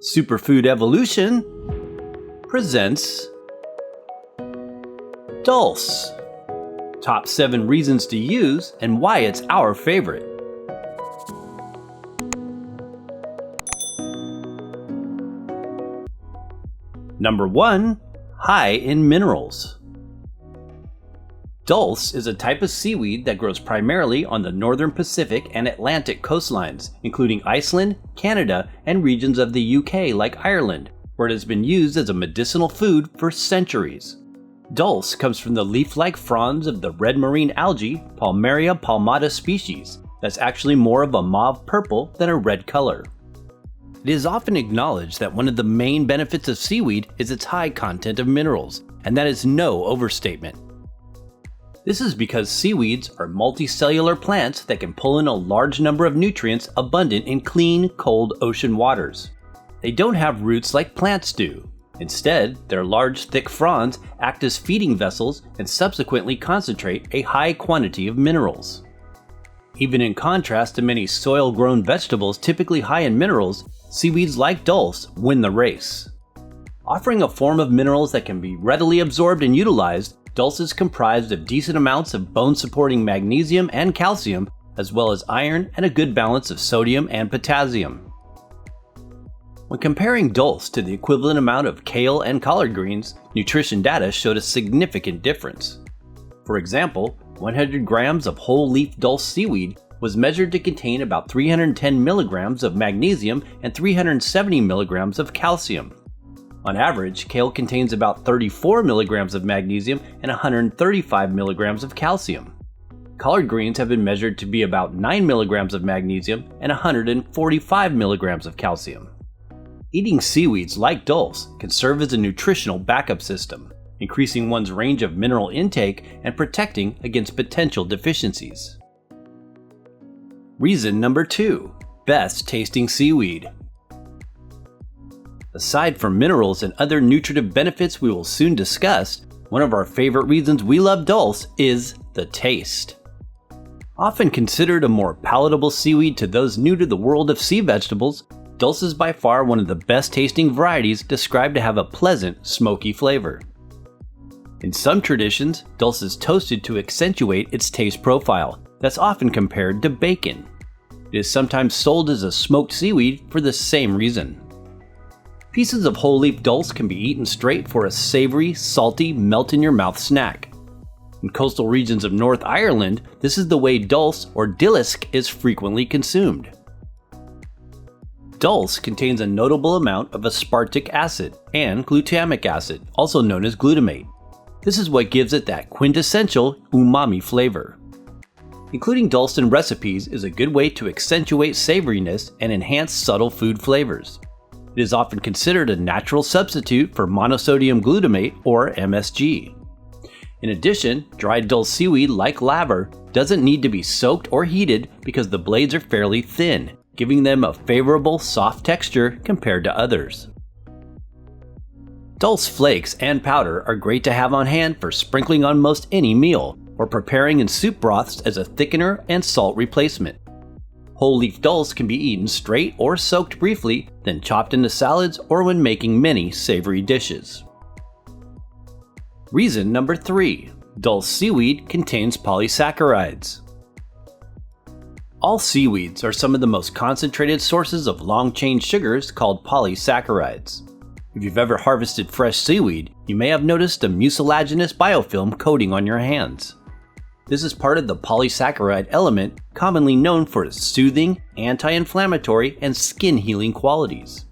Superfood Evolution presents Dulse. Top 7 reasons to use and why it's our favorite. Number 1. High in minerals. Dulse is a type of seaweed that grows primarily on the northern Pacific and Atlantic coastlines, including Iceland, Canada, and regions of the UK like Ireland, where it has been used as a medicinal food for centuries. Dulse comes from the leaf-like fronds of the red marine algae Palmaria palmata species that's actually more of a mauve purple than a red color. It is often acknowledged that one of the main benefits of seaweed is its high content of minerals, and that is no overstatement. This is because seaweeds are multicellular plants that can pull in a large number of nutrients abundant in clean, cold ocean waters. They don't have roots like plants do. Instead, their large, thick fronds act as feeding vessels and subsequently concentrate a high quantity of minerals. Even in contrast to many soil-grown vegetables typically high in minerals, seaweeds like dulse win the race. Offering a form of minerals that can be readily absorbed and utilized, dulse is comprised of decent amounts of bone-supporting magnesium and calcium, as well as iron and a good balance of sodium and potassium. When comparing dulse to the equivalent amount of kale and collard greens, nutrition data showed a significant difference. For example, 100 grams of whole leaf dulse seaweed was measured to contain about 310 milligrams of magnesium and 370 milligrams of calcium. On average, kale contains about 34 milligrams of magnesium and 135 milligrams of calcium. Collard greens have been measured to be about 9 milligrams of magnesium and 145 milligrams of calcium. Eating seaweeds like dulse can serve as a nutritional backup system, increasing one's range of mineral intake and protecting against potential deficiencies. Reason number 2. Best tasting seaweed. Aside from minerals and other nutritive benefits we will soon discuss, one of our favorite reasons we love dulse is the taste. Often considered a more palatable seaweed to those new to the world of sea vegetables, dulse is by far one of the best tasting varieties described to have a pleasant, smoky flavor. In some traditions, dulse is toasted to accentuate its taste profile, that's often compared to bacon. It is sometimes sold as a smoked seaweed for the same reason. Pieces of whole leaf dulse can be eaten straight for a savory, salty, melt-in-your-mouth snack. In coastal regions of North Ireland, this is the way dulse or dillisk is frequently consumed. Dulse contains a notable amount of aspartic acid and glutamic acid, also known as glutamate. This is what gives it that quintessential umami flavor. Including dulse in recipes is a good way to accentuate savoriness and enhance subtle food flavors. It is often considered a natural substitute for monosodium glutamate or MSG. In addition, dried dulse seaweed like laver doesn't need to be soaked or heated because the blades are fairly thin, giving them a favorable soft texture compared to others. Dulse flakes and powder are great to have on hand for sprinkling on most any meal, or preparing in soup broths as a thickener and salt replacement. Whole leaf dulse can be eaten straight or soaked briefly, then chopped into salads or when making many savory dishes. Reason number 3. Dulse seaweed contains polysaccharides. All seaweeds are some of the most concentrated sources of long-chain sugars called polysaccharides. If you've ever harvested fresh seaweed, you may have noticed a mucilaginous biofilm coating on your hands. This is part of the polysaccharide element, commonly known for its soothing, anti-inflammatory, and skin-healing qualities.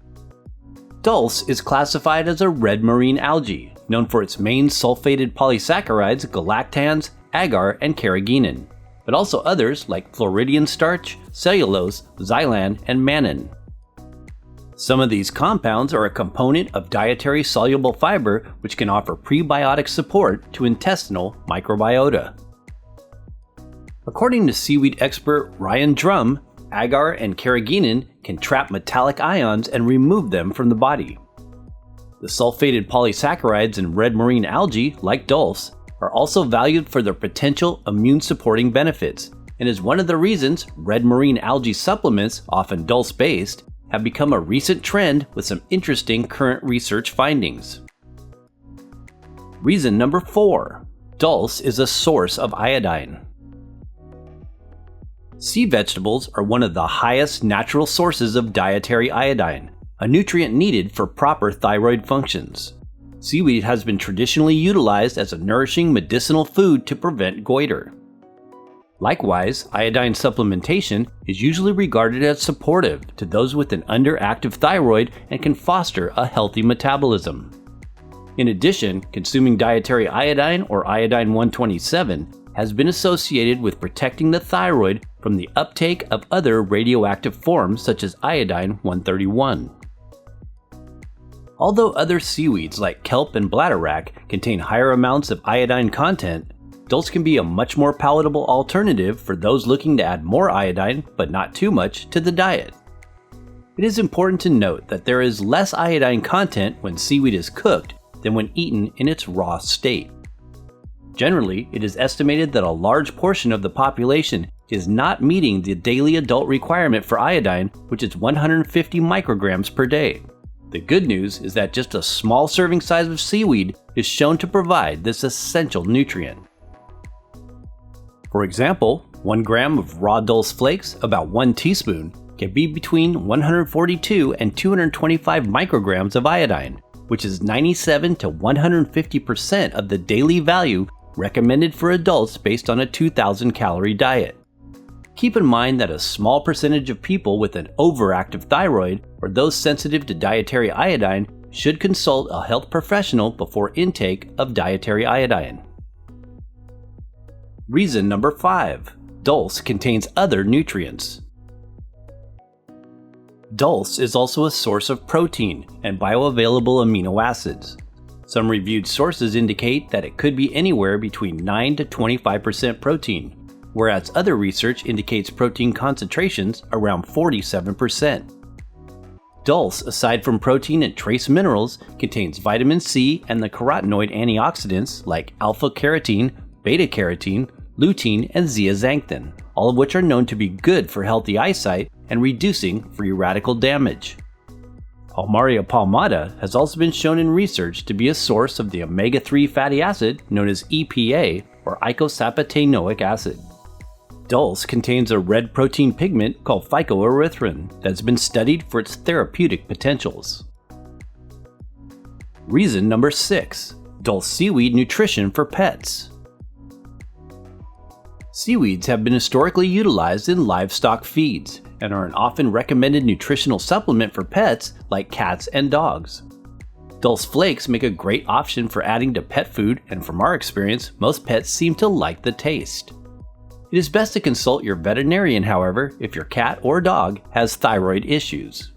Dulse is classified as a red marine algae, known for its main sulfated polysaccharides galactans, agar, and carrageenan, but also others like Floridian starch, cellulose, xylan, and mannan. Some of these compounds are a component of dietary soluble fiber, which can offer prebiotic support to intestinal microbiota. According to seaweed expert Ryan Drum, agar and carrageenan can trap metallic ions and remove them from the body. The sulfated polysaccharides in red marine algae, like dulse, are also valued for their potential immune-supporting benefits, and is one of the reasons red marine algae supplements, often dulse-based, have become a recent trend with some interesting current research findings. Reason number 4. Dulse is a source of iodine. Sea vegetables are one of the highest natural sources of dietary iodine, a nutrient needed for proper thyroid functions. Seaweed has been traditionally utilized as a nourishing medicinal food to prevent goiter. Likewise, iodine supplementation is usually regarded as supportive to those with an underactive thyroid and can foster a healthy metabolism. In addition, consuming dietary iodine or iodine 127 has been associated with protecting the thyroid from the uptake of other radioactive forms such as iodine 131. Although other seaweeds like kelp and bladderwrack contain higher amounts of iodine content, dulse can be a much more palatable alternative for those looking to add more iodine, but not too much, to the diet. It is important to note that there is less iodine content when seaweed is cooked than when eaten in its raw state. Generally, it is estimated that a large portion of the population is not meeting the daily adult requirement for iodine, which is 150 micrograms per day. The good news is that just a small serving size of seaweed is shown to provide this essential nutrient. For example, 1 gram of raw dulse flakes, about 1 teaspoon, can be between 142 and 225 micrograms of iodine, which is 97 to 150% of the daily value recommended for adults based on a 2,000 calorie diet. Keep in mind that a small percentage of people with an overactive thyroid or those sensitive to dietary iodine should consult a health professional before intake of dietary iodine. Reason number 5. Dulse contains other nutrients. Dulse is also a source of protein and bioavailable amino acids. Some reviewed sources indicate that it could be anywhere between 9 to 25% protein, whereas other research indicates protein concentrations around 47%. Dulse, aside from protein and trace minerals, contains vitamin C and the carotenoid antioxidants like alpha-carotene, beta-carotene, lutein, and zeaxanthin, all of which are known to be good for healthy eyesight and reducing free radical damage. Palmaria palmata has also been shown in research to be a source of the omega-3 fatty acid known as EPA or eicosapentaenoic acid. Dulse contains a red protein pigment called phycoerythrin that has been studied for its therapeutic potentials. Reason number 6. Dulse seaweed nutrition for pets. Seaweeds have been historically utilized in livestock feeds and are an often recommended nutritional supplement for pets like cats and dogs. Dulse flakes make a great option for adding to pet food, and from our experience, most pets seem to like the taste. It is best to consult your veterinarian, however, if your cat or dog has thyroid issues.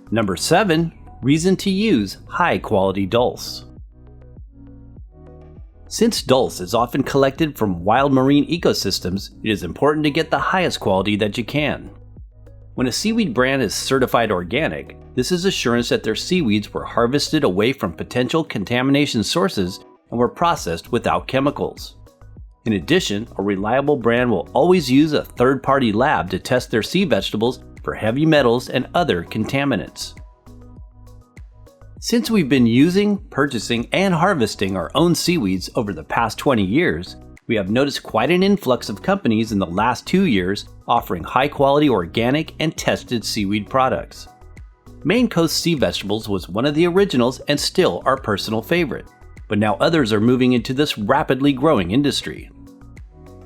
Number 7. Reason to use high-quality dulse. Since dulse is often collected from wild marine ecosystems, it is important to get the highest quality that you can. When a seaweed brand is certified organic, this is assurance that their seaweeds were harvested away from potential contamination sources and were processed without chemicals. In addition, a reliable brand will always use a third-party lab to test their sea vegetables for heavy metals and other contaminants. Since we've been using, purchasing, and harvesting our own seaweeds over the past 20 years, we have noticed quite an influx of companies in the last 2 years offering high-quality organic and tested seaweed products. Maine Coast Sea Vegetables was one of the originals and still our personal favorite, but now others are moving into this rapidly growing industry.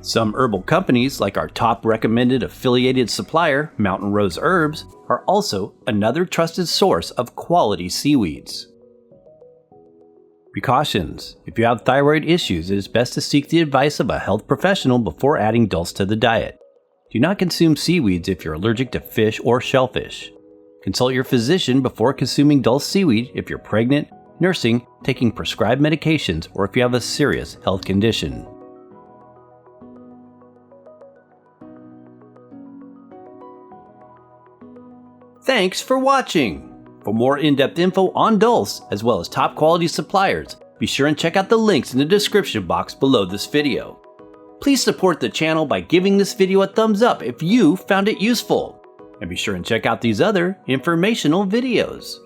Some herbal companies, like our top recommended affiliated supplier, Mountain Rose Herbs, are also another trusted source of quality seaweeds. Precautions: if you have thyroid issues, it is best to seek the advice of a health professional before adding dulse to the diet. Do not consume seaweeds if you're allergic to fish or shellfish. Consult your physician before consuming dulse seaweed if you're pregnant, nursing, taking prescribed medications, or if you have a serious health condition. Thanks for watching! For more in-depth info on dulse, as well as top quality suppliers, be sure and check out the links in the description box below this video. Please support the channel by giving this video a thumbs up if you found it useful. And be sure and check out these other informational videos.